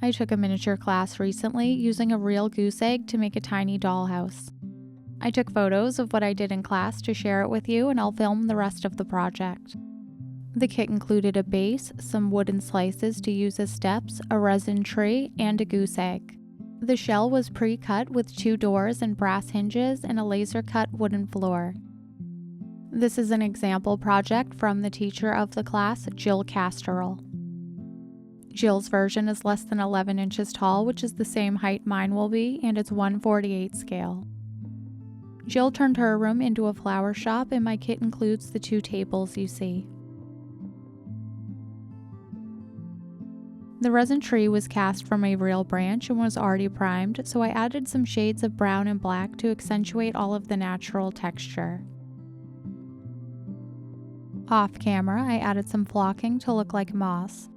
I took a miniature class recently using a real goose egg to make a tiny dollhouse. I took photos of what I did in class to share it with you, and I'll film the rest of the project. The kit included a base, some wooden slices to use as steps, a resin tree, and a goose egg. The shell was pre-cut with 2 doors and brass hinges and a laser-cut wooden floor. This is an example project from the teacher of the class, Jill Castoral. Jill's version is less than 11 inches tall, which is the same height mine will be, and it's 1/48 scale. Jill turned her room into a flower shop, and my kit includes the 2 tables you see. The resin tree was cast from a real branch and was already primed, so I added some shades of brown and black to accentuate all of the natural texture. Off camera, I added some flocking to look like moss.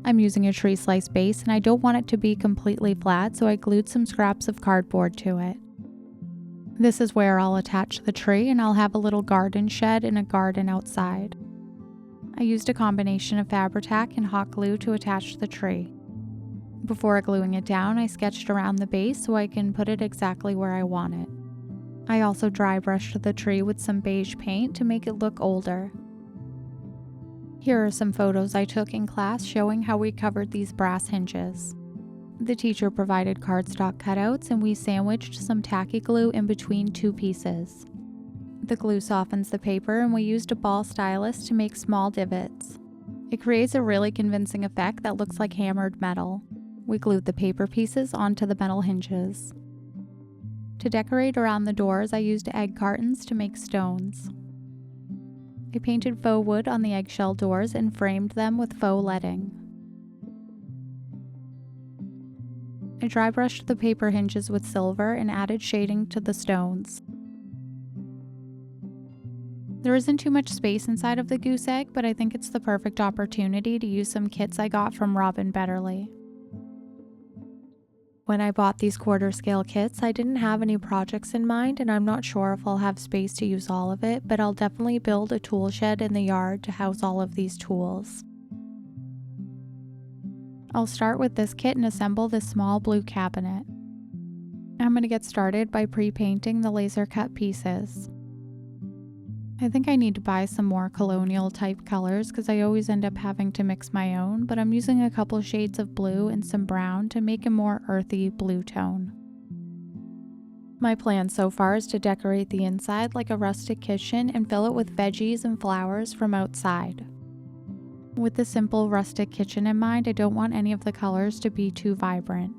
I'm using a tree slice base and I don't want it to be completely flat, so I glued some scraps of cardboard to it. This is where I'll attach the tree, and I'll have a little garden shed and a garden outside. I used a combination of Fabri-Tac and hot glue to attach the tree. Before gluing it down, I sketched around the base so I can put it exactly where I want it. I also dry brushed the tree with some beige paint to make it look older. Here are some photos I took in class showing how we covered these brass hinges. The teacher provided cardstock cutouts, and we sandwiched some tacky glue in between 2 pieces. The glue softens the paper, and we used a ball stylus to make small divots. It creates a really convincing effect that looks like hammered metal. We glued the paper pieces onto the metal hinges. To decorate around the doors, I used egg cartons to make stones. I painted faux wood on the eggshell doors and framed them with faux leading. I dry brushed the paper hinges with silver and added shading to the stones. There isn't too much space inside of the goose egg, but I think it's the perfect opportunity to use some kits I got from Robin Betterly. When I bought these quarter scale kits, I didn't have any projects in mind, and I'm not sure if I'll have space to use all of it, but I'll definitely build a tool shed in the yard to house all of these tools. I'll start with this kit and assemble this small blue cabinet. I'm going to get started by pre-painting the laser cut pieces. I think I need to buy some more colonial type colors because I always end up having to mix my own, but I'm using a couple shades of blue and some brown to make a more earthy blue tone. My plan so far is to decorate the inside like a rustic kitchen and fill it with veggies and flowers from outside. With the simple rustic kitchen in mind, I don't want any of the colors to be too vibrant.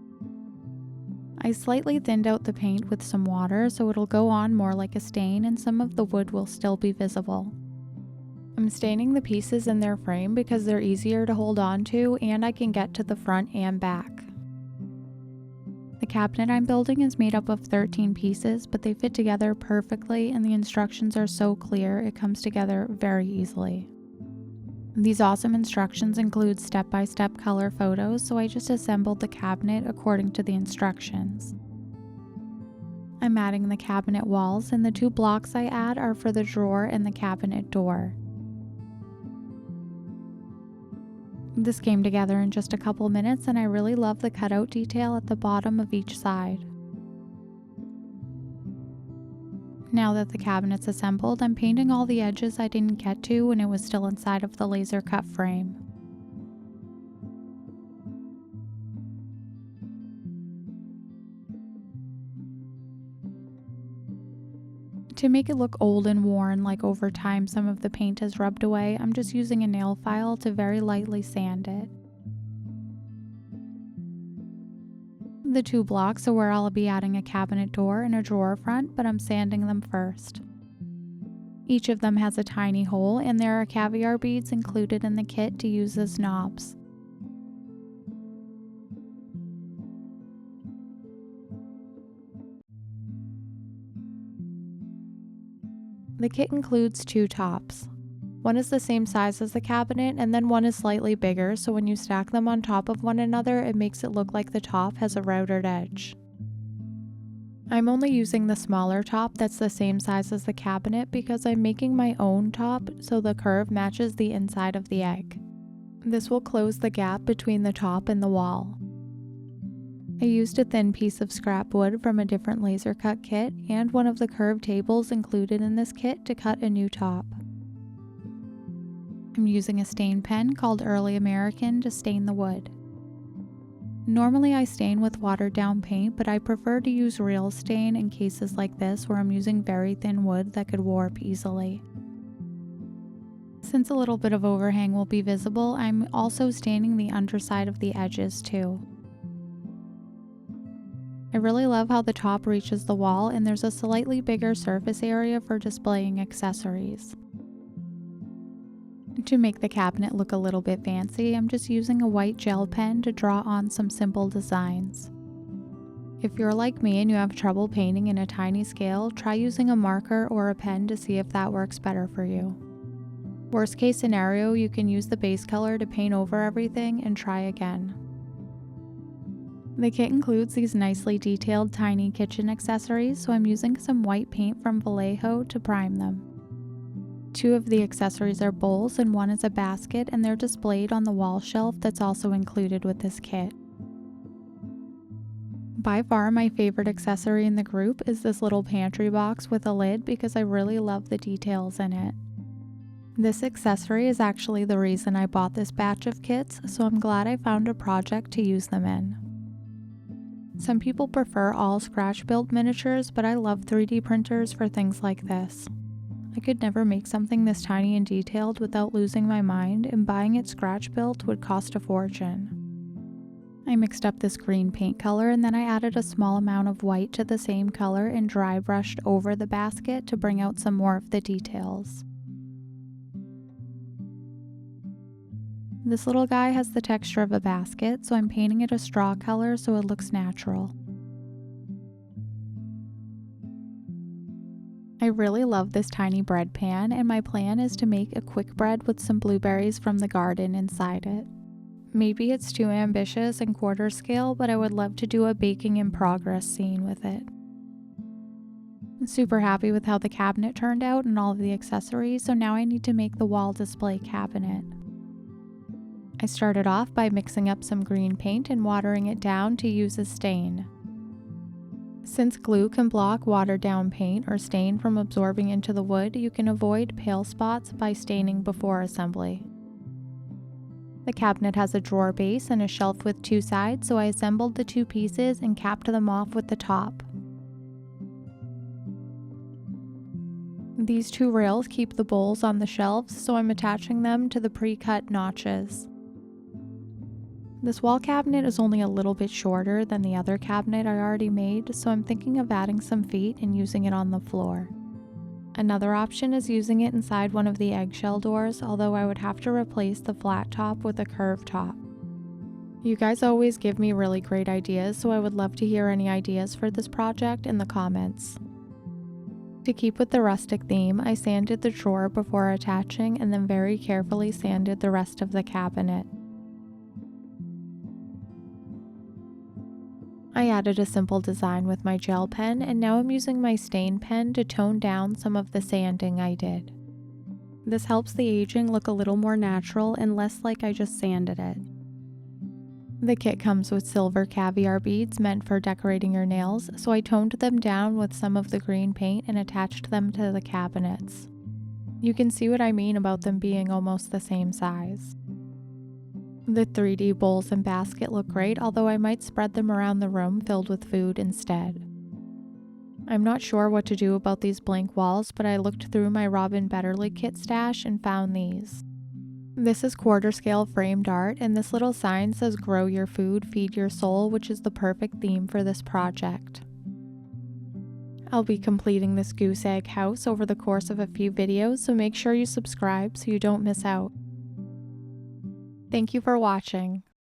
I slightly thinned out the paint with some water so it'll go on more like a stain and some of the wood will still be visible. I'm staining the pieces in their frame because they're easier to hold on to and I can get to the front and back. The cabinet I'm building is made up of 13 pieces, but they fit together perfectly and the instructions are so clear it comes together very easily. These awesome instructions include step-by-step color photos, so I just assembled the cabinet according to the instructions. I'm adding the cabinet walls, and the 2 blocks I add are for the drawer and the cabinet door. This came together in just a couple minutes, and I really love the cutout detail at the bottom of each side. Now that the cabinet's assembled, I'm painting all the edges I didn't get to when it was still inside of the laser cut frame. To make it look old and worn, like over time some of the paint has rubbed away, I'm just using a nail file to very lightly sand it. The 2 blocks are where I'll be adding a cabinet door and a drawer front, but I'm sanding them first. Each of them has a tiny hole, and there are caviar beads included in the kit to use as knobs. The kit includes 2 tops. One is the same size as the cabinet, and then one is slightly bigger, so when you stack them on top of one another, it makes it look like the top has a routed edge. I'm only using the smaller top that's the same size as the cabinet because I'm making my own top so the curve matches the inside of the egg. This will close the gap between the top and the wall. I used a thin piece of scrap wood from a different laser cut kit and one of the curved tables included in this kit to cut a new top. I'm using a stain pen called Early American to stain the wood. Normally I stain with watered down paint, but I prefer to use real stain in cases like this where I'm using very thin wood that could warp easily. Since a little bit of overhang will be visible, I'm also staining the underside of the edges too. I really love how the top reaches the wall and there's a slightly bigger surface area for displaying accessories. To make the cabinet look a little bit fancy, I'm just using a white gel pen to draw on some simple designs. If you're like me and you have trouble painting in a tiny scale, try using a marker or a pen to see if that works better for you. Worst case scenario, you can use the base color to paint over everything and try again. The kit includes these nicely detailed tiny kitchen accessories, so I'm using some white paint from Vallejo to prime them. 2 of the accessories are bowls and 1 is a basket, and they're displayed on the wall shelf that's also included with this kit. By far my favorite accessory in the group is this little pantry box with a lid because I really love the details in it. This accessory is actually the reason I bought this batch of kits, so I'm glad I found a project to use them in. Some people prefer all scratch-built miniatures, but I love 3D printers for things like this. I could never make something this tiny and detailed without losing my mind, and buying it scratch-built would cost a fortune. I mixed up this green paint color and then I added a small amount of white to the same color and dry brushed over the basket to bring out some more of the details. This little guy has the texture of a basket, so I'm painting it a straw color so it looks natural. I really love this tiny bread pan, and my plan is to make a quick bread with some blueberries from the garden inside it. Maybe it's too ambitious and quarter scale, but I would love to do a baking in progress scene with it. I'm super happy with how the cabinet turned out and all of the accessories, so now I need to make the wall display cabinet. I started off by mixing up some green paint and watering it down to use as stain. Since glue can block watered down paint or stain from absorbing into the wood, you can avoid pale spots by staining before assembly. The cabinet has a drawer base and a shelf with 2 sides, so I assembled the 2 pieces and capped them off with the top. These 2 rails keep the bowls on the shelves, so I'm attaching them to the pre-cut notches. This wall cabinet is only a little bit shorter than the other cabinet I already made, so I'm thinking of adding some feet and using it on the floor. Another option is using it inside one of the eggshell doors, although I would have to replace the flat top with a curved top. You guys always give me really great ideas, so I would love to hear any ideas for this project in the comments. To keep with the rustic theme, I sanded the drawer before attaching and then very carefully sanded the rest of the cabinet. I added a simple design with my gel pen, and now I'm using my stain pen to tone down some of the sanding I did. This helps the aging look a little more natural and less like I just sanded it. The kit comes with silver caviar beads meant for decorating your nails, so I toned them down with some of the green paint and attached them to the cabinets. You can see what I mean about them being almost the same size. The 3D bowls and basket look great, although I might spread them around the room filled with food instead. I'm not sure what to do about these blank walls, but I looked through my Robin Betterly kit stash and found these. This is quarter scale framed art, and this little sign says "Grow your food, feed your soul," which is the perfect theme for this project. I'll be completing this goose egg house over the course of a few videos, so make sure you subscribe so you don't miss out. Thank you for watching.